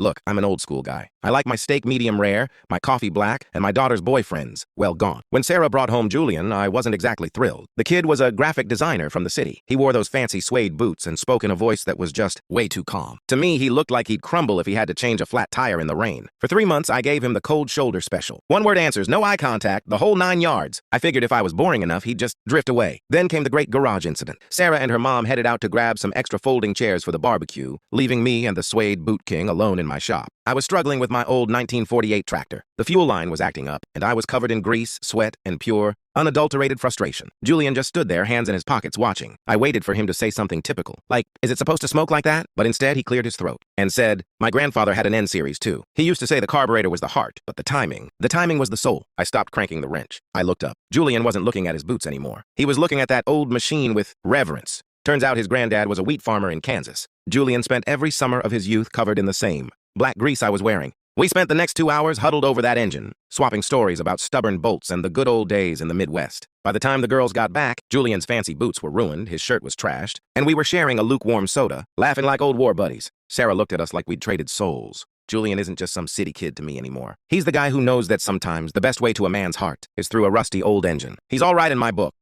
Look, I'm an old school guy. I like my steak medium rare, my coffee black, and my daughter's boyfriends, well, gone. When Sarah brought home Julian, I wasn't exactly thrilled. The kid was a graphic designer from the city. He wore those fancy suede boots and spoke in a voice that was just way too calm. To me, he looked like he'd crumble if he had to change a flat tire in the rain. For 3 months, I gave him the cold shoulder special. One-word answers, no eye contact, the whole 9 yards. I figured if I was boring enough, he'd just drift away. Then came the great garage incident. Sarah and her mom headed out to grab some extra folding chairs for the barbecue, leaving me and the suede boot king alone in my shop. I was struggling with my old 1948 tractor. The fuel line was acting up, and I was covered in grease, sweat, and pure, unadulterated frustration. Julian just stood there, hands in his pockets, watching. I waited for him to say something typical, like, is it supposed to smoke like that? But instead, he cleared his throat and said, my grandfather had an N-series too. He used to say the carburetor was the heart, but the timing was the soul. I stopped cranking the wrench. I looked up. Julian wasn't looking at his boots anymore. He was looking at that old machine with reverence. Turns out his granddad was a wheat farmer in Kansas. Julian spent every summer of his youth covered in the same black grease I was wearing. We spent the next 2 hours huddled over that engine, swapping stories about stubborn bolts and the good old days in the Midwest. By the time the girls got back, Julian's fancy boots were ruined, his shirt was trashed, and we were sharing a lukewarm soda, laughing like old war buddies. Sarah looked at us like we'd traded souls. Julian isn't just some city kid to me anymore. He's the guy who knows that sometimes the best way to a man's heart is through a rusty old engine. He's all right in my book,